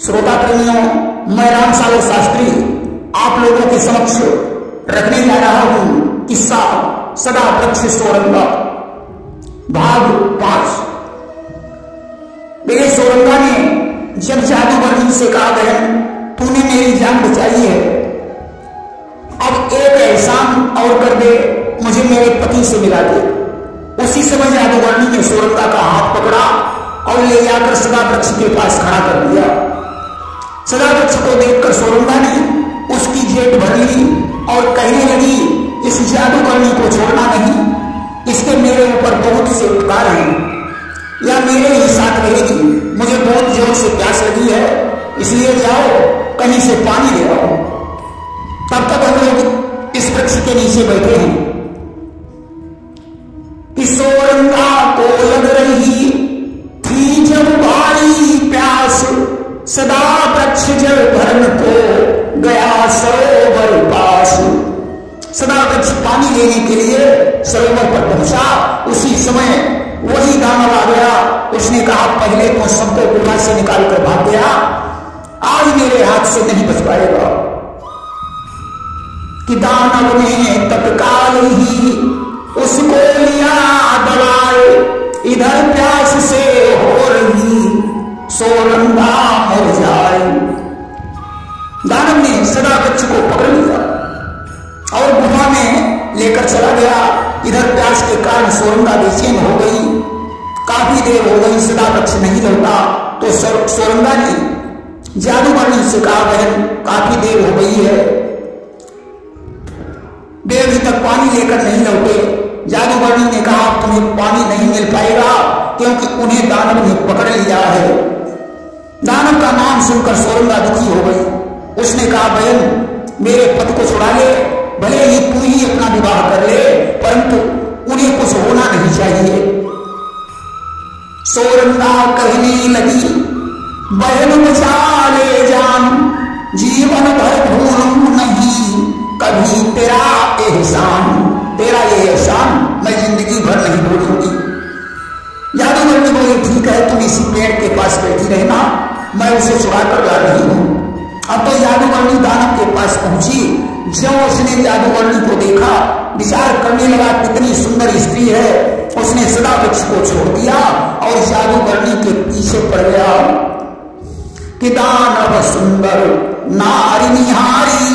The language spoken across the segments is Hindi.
श्रोता प्रेमियों, मैं राम सागर शास्त्री आप लोगों के समक्ष रखने जा रहा हूं किस्सा सदा वृक्ष सोरंगा भाग 5। मेरे सोरंगा ने जब जादूगर से कहा, बहन तूने मेरी जान बचाई है, अब एक एहसान और कर दे, मुझे मेरे पति से मिला दे। उसी समय जादूगरनी ने सोरंगा का हाथ पकड़ा और ले जाकर सदा वृक्ष के पास खड़ा कर दिया। सदा वृक्ष को देखकर सोरंगा ने उसकी जेब भर ली और कहने लगी, इस जादूगरनी को छोड़ना नहीं, इसके मेरे ऊपर बहुत से उपकार हैं, या मेरे ही साथ रहेगी। मुझे बहुत जोर से प्यास लगी है, इसलिए जाओ कहीं से पानी ले आओ। तब तक हम लोग इस वृक्ष के नीचे बैठे हैं कि सोरंगा को लग रही थी जब भारी प्यास, सदा वृक्ष जल भरन को गया सरोवर पास। सदा वृक्ष पानी लेने के लिए सरोवर पर पहुंचा। उसी समय वही दानव आ गया। उसने कहा, पहले तो सबको गुफा से निकाल कर भाग गया, आज मेरे हाथ से नहीं बच पाएगा। कि दानव ने तत्काल ही उसको लिया दबाए, इधर प्यास से हो रही सोरंगा मर जाए। दानव ने सदा वृक्ष को पकड़ लिया और गुफा में लेकर चला गया। इधर प्यास के कारण सोरंगा बेचैन हो गई। काफी देर हो गई, सदा वृक्ष नहीं लौटा। तो सोरंगा ने जादूगरनी से कहा, बहन काफी देर हो गई है, वे अभी तक पानी लेकर नहीं लौटे। जादूगरनी ने कहा, तुम्हें पानी नहीं मिल पाएगा क्योंकि उन्हें दानव ने पकड़ लिया है। दानव का नाम सुनकर सोरंगा दुखी हो गई। उसने कहा, बहन मेरे पति को छुड़ा ले, भले ही तू ही अपना विवाह कर ले, परंतु उन्हें कुछ होना नहीं चाहिए। सोरंगा कहने लगी, बहन बचा ले जान, जीवन भर भूलूं नहीं कभी तेरा एहसान। तेरा ये एहसान मैं जिंदगी भर नहीं भूलूंगी। जादूगरनी बोली, ठीक है, तुम इसी पेड़ के पास बैठी रहना, मैं उसे छुड़ा कर ला रही हूं। अब तो जादूगरनी दानव के पास पहुंची। जब उसने जादूगरनी को देखा, विचार करने लगा कितनी सुंदर स्त्री है। उसने सदा वृक्ष को छोड़ दिया और जादूगरनी के पीछे पड़ गया। कि दानव सुंदर नारी निहारी,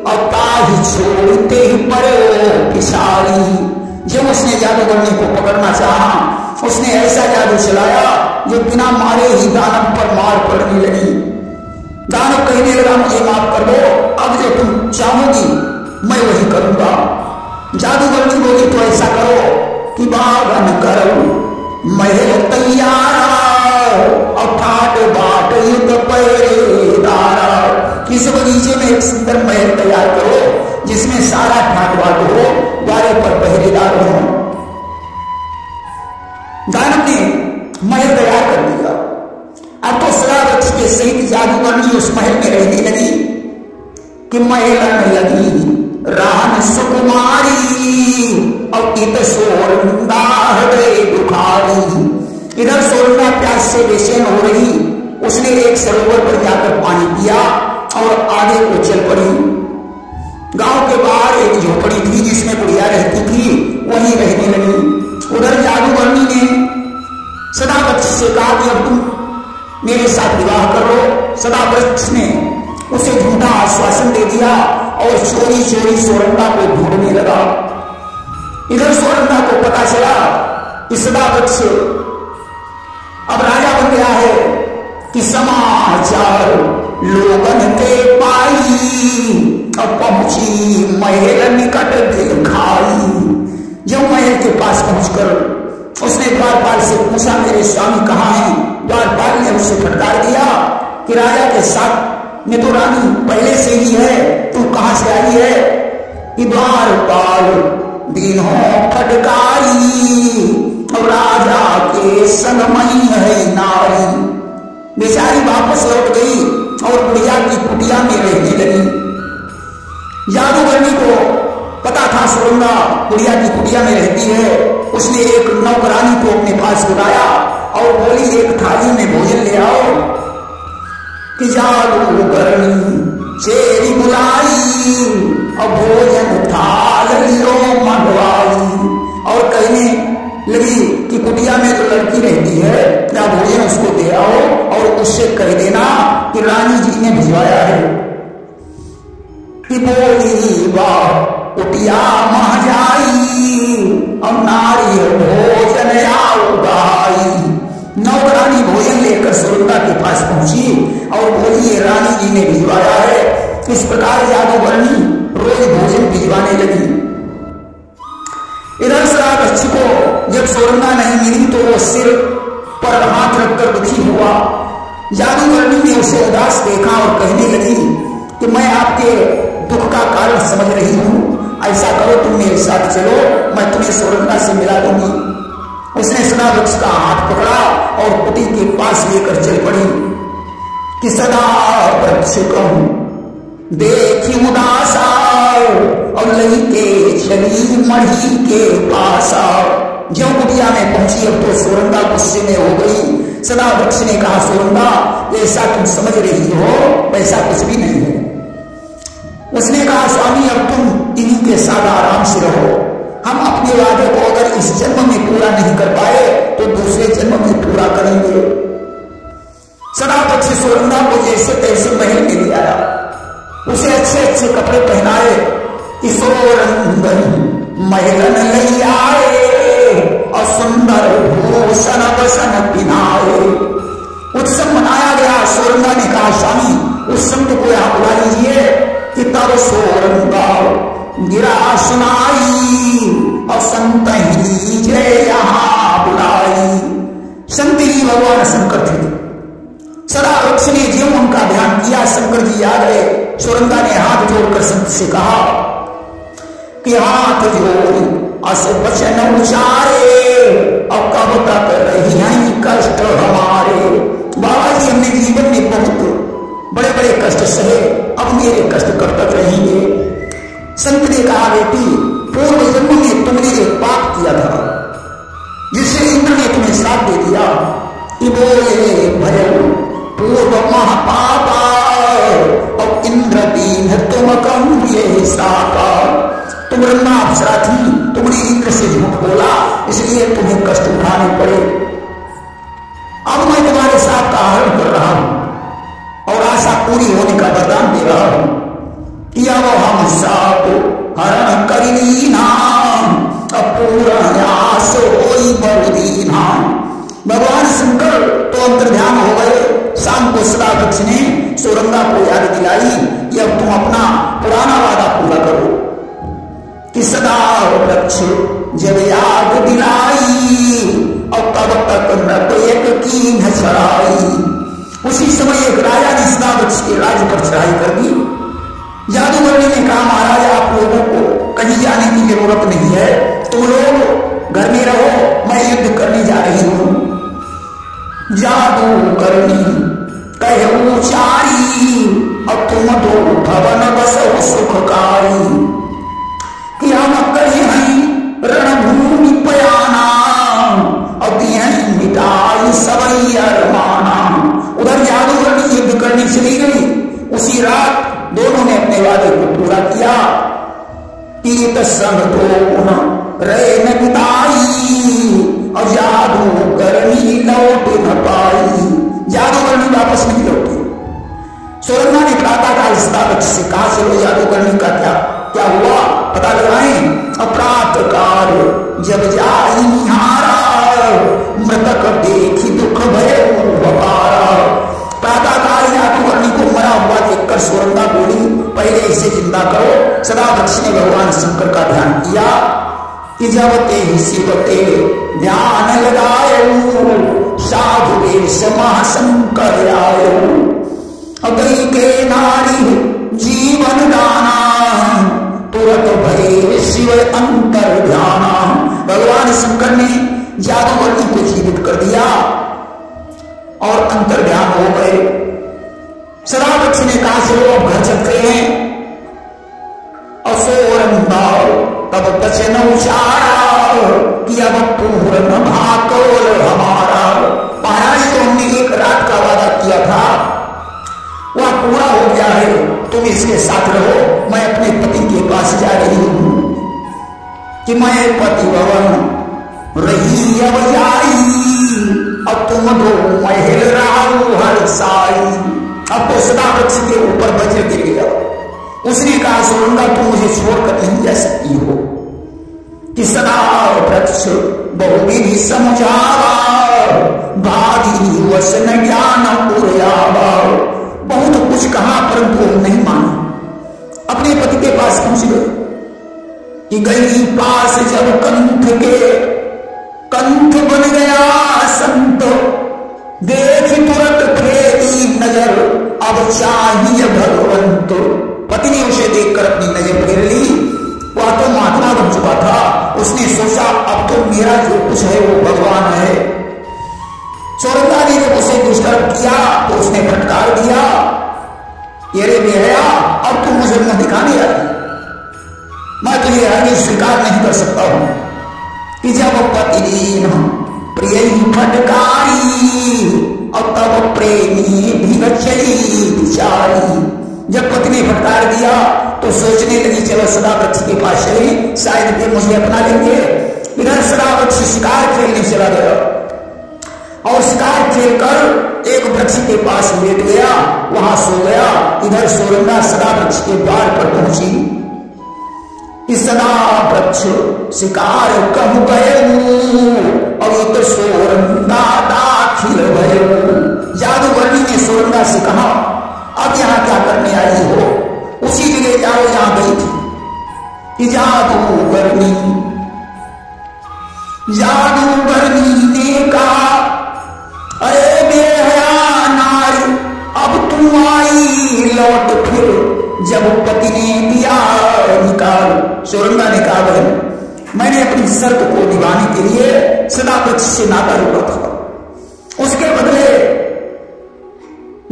अवताही छोड़ते ही पड़े पिछाड़ी। जब उसने जादूगरनी को पकड़ना चाहा, उसने ऐसा जादू चलाया जो बिना मारे ही दानव पर मार पड़ने लगी। दानव कहने लगा, मुझे माफ कर दो, अब जो तुम चाहोगी मैं वही करूंगा। जादूगरनी बोली, तो ऐसा करो कि बागन करो महल तैयार, और ठाट बाट युद्ध पहरेदार। किस बगीचे में एक सुंदर महल तैयार करो जिसमें सारा ठाट बाट हो, द्वारे पर पहरेदार हो। दानव ने महल तैयार कर दिया। अब तो सदा वृक्ष के सहित जादूगरनी उस महल में रहने लगी। कि महल लगी रान सुकुमारी, और इत सोरंगा हृदय दुखारी। इधर सोरंगा प्यास से बेचैन हो रही। उसने एक सरोवर पर जाकर पानी पिया और आगे को चल पड़ी। गांव के बाहर एक झोपड़ी थी जिसमें बुढ़िया रहती थी, वहीं रहने लगी। उधर जादूगरनी ने सदा वृक्ष से कहा कि अब तुम मेरे साथ विवाह करो। सदा वृक्ष ने उसे झूठा आश्वासन दे दिया और चोरी चोरी सोरंगा को ढूंढने लगा। इधर सोरंगा को पता चला कि सदा वृक्ष अब राजा बन गया है। कि समाचार लोगन के पाई, अब पहुंची महल निकट दिखाई। जब महल के पास पहुंचकर उसने द्वारपाल से पूछा, मेरे स्वामी कहाँ हैं? द्वारपाल ने उसे फटकार दिया कि राजा के साथ में तो रानी पहले से ही है, तू कहां से आई है? कि द्वारपाल दिनों फटकारी, और राजा के संगमई है नारी। बेचारी वापस लौट गई और बुढ़िया की कुटिया में रहने लगी। जादूगरनी को पता था सोरंगा बुढ़िया की कुटिया में रहती है। उसने एक नौकरानी को अपने पास बुलाया और बोली, एक थाली में भोजन ले आओ। जादूगरनी चेरी बुलाई और भोजन थाल लियो मंगवाई। और कहने लगी कि कुटिया में जो लड़की रहती है क्या भोजन उसको दे आओ और उससे कह देना कि रानी जी ने भिजवाया है। कि बोली वाह कुटिया मह जाई और नारी भोजन आओ गाई। नौकरानी भोजन लेकर सुरंगा के पास पहुंची और बोली ये रानी जी ने भिजवाया है। इस प्रकार जादूगरनी रोज भोजन भिजवाने लगी। इधर श्रावस्ती को जब सुरंगा नहीं मिली तो वो सिर पर हाथ रखकर दुखी हुआ। जादूगरनी ने उसे उदास देखा और कहने लगी कि मैं आपके दुख का कारण समझ रही हूं, ऐसा करो तुम मेरे साथ चलो, मैं तुम्हें सुरंगा से मिला दूंगी। उसने सदा वृक्ष का हाथ पकड़ा और कुटी के पास लेकर चल पड़ी। कि सदा वृक्ष कहूं देखी उदासा और लही के चली मढ़ी के पास। जो कुटिया में पहुंची अब तो सुरंगा गुस्से में हो गई। सदा वृक्ष ने कहा सुरंगा ऐसा तुम समझ रही हो वैसा कुछ भी नहीं है। उसने कहा स्वामी अब तुम इन्हीं के साथ आराम से रहो, हम अपने वादे को अगर इस जन्म में पूरा नहीं कर पाए तो दूसरे जन्म में पूरा करेंगे। सदा वृक्ष सुरंगा को जैसे तैसे महल में ले आया, उसे अच्छे अच्छे कपड़े पहनाए। महलन ले आए और सुंदर भूषण वसन पिनाए। उत्सव मनाया गया। सुरंगा ने कहा स्वामी उस संत को यहां बुला लीजिए। कि तब सुरंगा गिरा सुनाई और संत ही जय यहां बुलाई। संत ही भगवान शंकर थे। सदा वृक्ष ने ज्यों उनका ध्यान किया शंकर जी आ गए। सुरंगा ने हाथ जोड़कर संत से कहा कि हाथ जोड़ अस वचन उचारे और कब तक रही हैं कष्ट हमारे। बाबा जी हमने जीवन में बहुत बड़े बड़े कष्ट सहे, अब मेरे कष्ट कब तक रहेंगे। संत ने कहा बेटी पूर्व जन्म में तुमने एक पाप किया था जिससे इंद्र ने तुम्हें श्राप दे दिया। बोले भयं पूर्व महापापा और इंद्र दीन तुम कम ये सापा। तुम ब्रह्मा अप्सरा थी, तुमने इंद्र से झूठ बोला इसलिए तुम्हें कष्ट उठाने पड़े। अब मैं तुम्हारे साथ का हरण कर रहा हूं और आशा पूरी होने का वरदान दे रहा हूं कि अब हम साप हरण करी नाम अपूर्ण आस होई बहुदीना। भगवान शंकर तो अंतर्ध्यान हो गए। शाम को सदा वृक्ष ने सुरंगा को याद दिलाई कि अब तुम अपना पुराना वादा पूरा करो। कि सदा वृक्ष जब याद दिलाई और तब तक नृत्य की न चढ़ाई। उसी समय एक राजा ने सदा वृक्ष के राज्य पर चढ़ाई कर दी। जादूगरनी ने कहा महाराज आप लोगों को कहीं जाने की जरूरत नहीं है, तुम लोग घर में रहो, मैं युद्ध करने जा रही हूं। जादूगरनी कहे उचारी और तुम दो भवन बसो सुखकारी। कि हम कहीं हैं रणभूमि पयाना और दियं मिटाई सबई अरमाना। उधर जादूगरनी युद्ध करने चली गई। उसी रात दोनों ने अपने वादे को पूरा किया। तीत संग तो रहे न बिताई और जादूगरनी लौट न पाई। जादूगरनी वापस नहीं लौटी। सुरंगा ने प्रातःकाल सदा वृक्ष से कहा चलो जादूगरनी का क्या हुआ पता लगाएं। अपराध काल जब जाई निहारा मृतक देखी दुख भय बपारा। प्रातःकाल जादूगरनी को मरा हुआ देखकर सुरंगा बोली पहले इसे जिंदा करो। सदा वृक्ष ने भगवान शंकर का ध्यान किया कि जब ते शिवते ध्यान लगायो साधु वेश महाशंकर आयो। अगई के नारी जीवन दाना तुरत भय शिव अंतर ध्याना। भगवान शंकर ने जादूगरनी को जीवित कर दिया और अंतर ध्यान हो गए। सदा वृक्ष ने कहा चलो अब घर चलते हैं। असोरंगा तब वचन उचारा कि अब पूर्ण भाकोल हमारा। महाराज तो हमने एक रात का वादा किया था, वह तुम इसके साथ रहो, मैं अपने पति के पास जा रही हूं कि मैं पति भवन रही अब जाई, अब तुम दो महल राहु हर साई। अब तो सदा वृक्ष के ऊपर वज्र गिर गया। उसने कहा सोरंगा तुम मुझे छोड़कर नहीं जा सकती हो कि सदा वृक्ष बहुविधि समझावा, बाधी वसन ज्ञान पुरयावा। बहुत कुछ कहा परंतु नहीं माना। अपने पति के पास पहुंच गए कि गई पास जब कंठ के, कंठ बन गया संत, देख तुरंत फेरी नजर, अब चाहिए भगवंत। पति ने उसे देखकर अपनी नजर फेर ली। वह तो महात्मा बन चुका था। उसने सोचा अब तो मेरा जो कुछ है वो भगवान है। सोरंगा ने जब उसे डिस्टर्ब किया तो उसने फटकार दिया, ये रे बेहया, अब तुम मुझे मुंह दिखाने आई, मैं तुझे आगे स्वीकार नहीं कर सकता हूं कि जब पति प्रिय ही फटकारी, और तब प्रेमी भी चली बिचारी। जब पति ने फटकार दिया तो सोचने लगी चलो सदा वृक्ष के पास चले, शायद वे मुझे अपना लेंगे। इधर सदा वृक्ष शिकार खेलने चला गया और शिकार खेलकर एक वृक्ष के पास लेट गया, वहां सो गया। इधर सोरंगा सदा वृक्ष के द्वार पर पहुंची। सदा वृक्ष शिकार कहूं गए और तो सोरंगा दाखिल भय। जादूगरनी ने सोरंगा से कहा अब यहां क्या करने आई हो, उसी जगह जाओ जहां गई थी। कि जादूगरनी ने कहा अरे बेहया नारी, अब तुम आई लौट फिर जब पति ने दिया निकाल। सोरंगा ने कहा बहन मैंने अपनी शर्त को निभाने के लिए सदा वृक्ष से नाता जोड़ा था, उसके बदले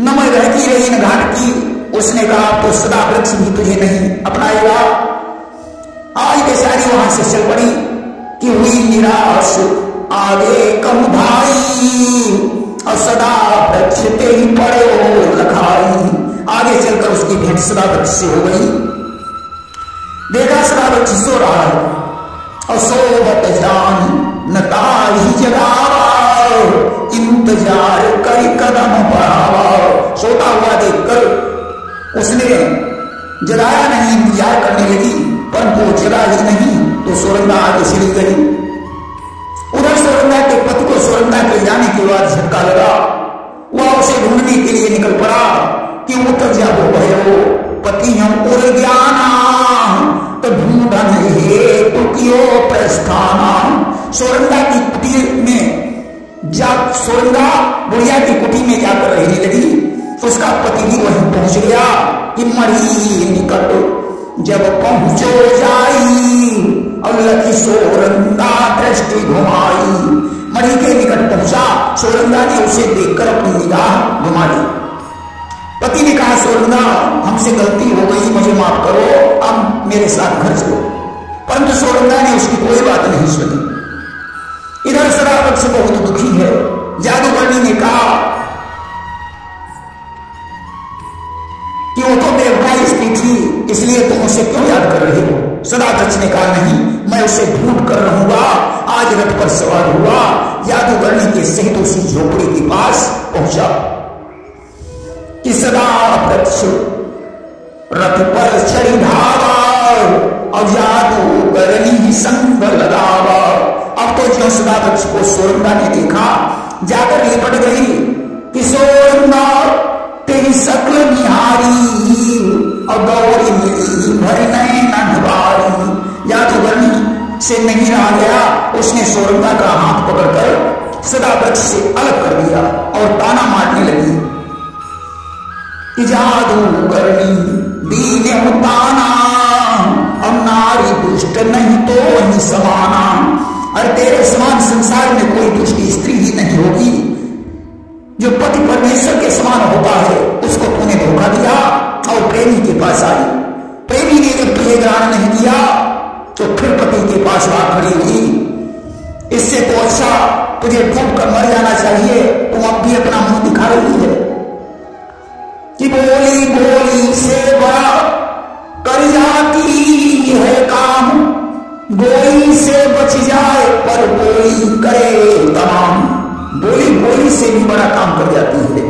न मैं रहती रही न घाट की। उसने कहा तो सदा वृक्ष भी तुझे नहीं अपनाएगा। आज बेचारी वहां से चल पड़ी कि हुई निराश आगे कम भाई, और सदा वृक्ष ते ही पड़े हो लखाई। आगे चलकर उसकी भेंट सदा वृक्ष से हो गई। देखा सदा वृक्ष सो रहा है और सोबत जान नताही जगावा, इंतजार कई कदम बढ़ावा। सोता हुआ देखकर उसने जगाया नहीं, इंतजार करने लगी, परंतु वो जगा ही नहीं तो सोरंगा आगे चली गई। उधर सोरंगा के पति को सोरंगा के जाने के बाद झटका लगा। वह उसे ढूंढने के लिए निकल पड़ा कि उतर जाओ भयो पति हम उर ज्ञाना, तो ढूंढन हेतु कियो प्रस्थाना। सोरंगा की कुटी में सोरंगा बुढ़िया की कुटी में जाकर रहने लगी। उसका पति भी वहीं पहुंच गया कि मरी निकट जब पहुंचो जाई, और लखी सोरंगा दृष्टि घुमाई। मरी के निकट पहुंचा, सोरंगा ने उसे देखकर अपनी निगाह घुमा ली। पति ने कहा सोरंगा हमसे गलती हो गई, मुझे माफ करो, अब मेरे साथ घर चलो। परंतु सोरंगा ने उसकी कोई बात नहीं सुनी। इधर सदा वृक्ष बहुत दुखी है। जादूगरनी ने कहा कि वो तो बेवफा स्त्री थी, इसलिए तुम उसे क्यों याद कर रही हो। सदा वृक्ष ने कहा नहीं, मैं उसे ढूंढ कर रहूंगा। आज रथ पर सवार हुआ, जादूगरनी के सहित उसी झोपड़ी के पास पहुंचा कि सदा वृक्ष रथ पर चढ़ी धावा, और जादूगरनी संग लगावा। अब तो जो सदा वृक्ष को सोरंगा ने देखा, जाकर लिपट गई कि सोरंगा तेरी सकल निहारी, और गौरी मिली भरी नैन नवारी। जादूगरनी से नहीं रहा गया, उसने सोरंगा का हाथ पकड़कर सदा वृक्ष से अलग कर दिया और ताना मारने लगी कि जादूगरनी दीने उताना, अब नारी दुष्ट नहीं तो वही समाना। अरे तेरे समान संसार में कोई दुष्ट स्त्री ही नहीं होगी। जो पति परमेश्वर के समान होता है उसको तूने धोखा दिया और प्रेमी के पास आई। प्रेमी ने जब तुझे ग्रहण नहीं किया तो फिर पति के पास आ खड़ी हुई। इससे तो अच्छा तुझे डूब कर मर जाना चाहिए। तुम अब भी अपना मुंह दिखा रही है कि बोली बोली से बड़ा गोली से बच जाए पर गोली करे तमाम। गोली से भी बड़ा काम कर जाती है।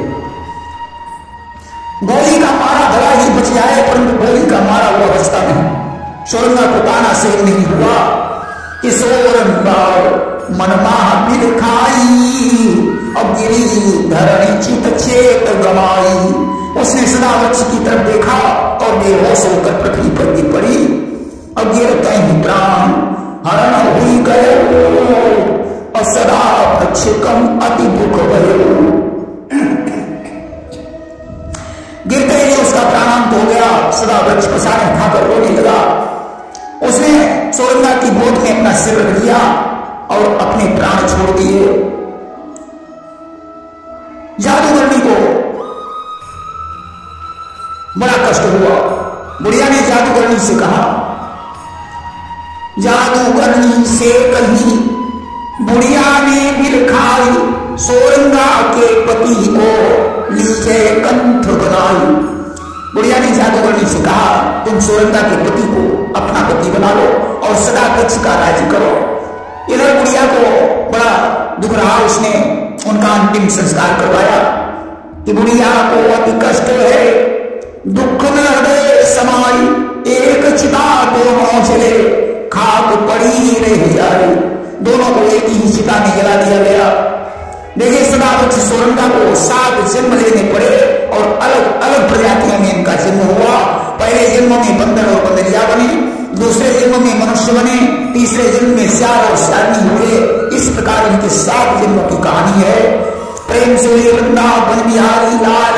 गोली का मारा भला ही बच जाए परंतु गोली का मारा हुआ बचता नहीं। सोरंगा को ताना से नहीं हुआ कि सोरंगा मनमाह बिल खाई अब गिरी धरणी चित चेत गवाई। उसने सदावृक्ष की तरफ देखा और बेहोश होकर पृथ्वी पर गिर पड़ी। अब गिरते ही प्राण हरण हुई गए और सदा वृक्ष कम अति दुख भयो। गिरते ही उसका प्राणांत हो गया। सदा वृक्ष पसारे खाकर रोने लगा। उसने सोरंगा की गोद में अपना सिर रख दिया और अपने प्राण छोड़ दिए। जादूगरनी को बड़ा कष्ट हुआ। बुढ़िया ने जादूगरनी से कहा, जादूगरनी से कही बुढ़िया ने बिल खाई सोरंगा के पति को लीजे कंठ बनाई। बुढ़िया ने जादूगरनी से कहा, तुम सोरंगा के पति को अपना पति बना लो और सदा वृक्ष का राज्य करो। इधर बुढ़िया को बड़ा दुख रहा। उसने उनका अंतिम संस्कार करवाया कि बुढ़िया को अति कष्ट है, दुख न हृदय समाई, एक चिता दोनों जले खाक पड़ी रह जाए। दोनों को एक ही चिता में जला दिया गया। देखिए सदावृक्ष सोरंगा को 7 जन्म लेने पड़े और अलग अलग प्रजातियों में इनका जन्म हुआ। पहले जन्म में बंदर और बंदरिया बने, दूसरे जन्म में मनुष्य बने, तीसरे जन्म में श्याल और श्यालनी हुए। इस प्रकार इनके 7 जन्मों की कहानी है। प्रेम से वृंदावन बिहारी लाल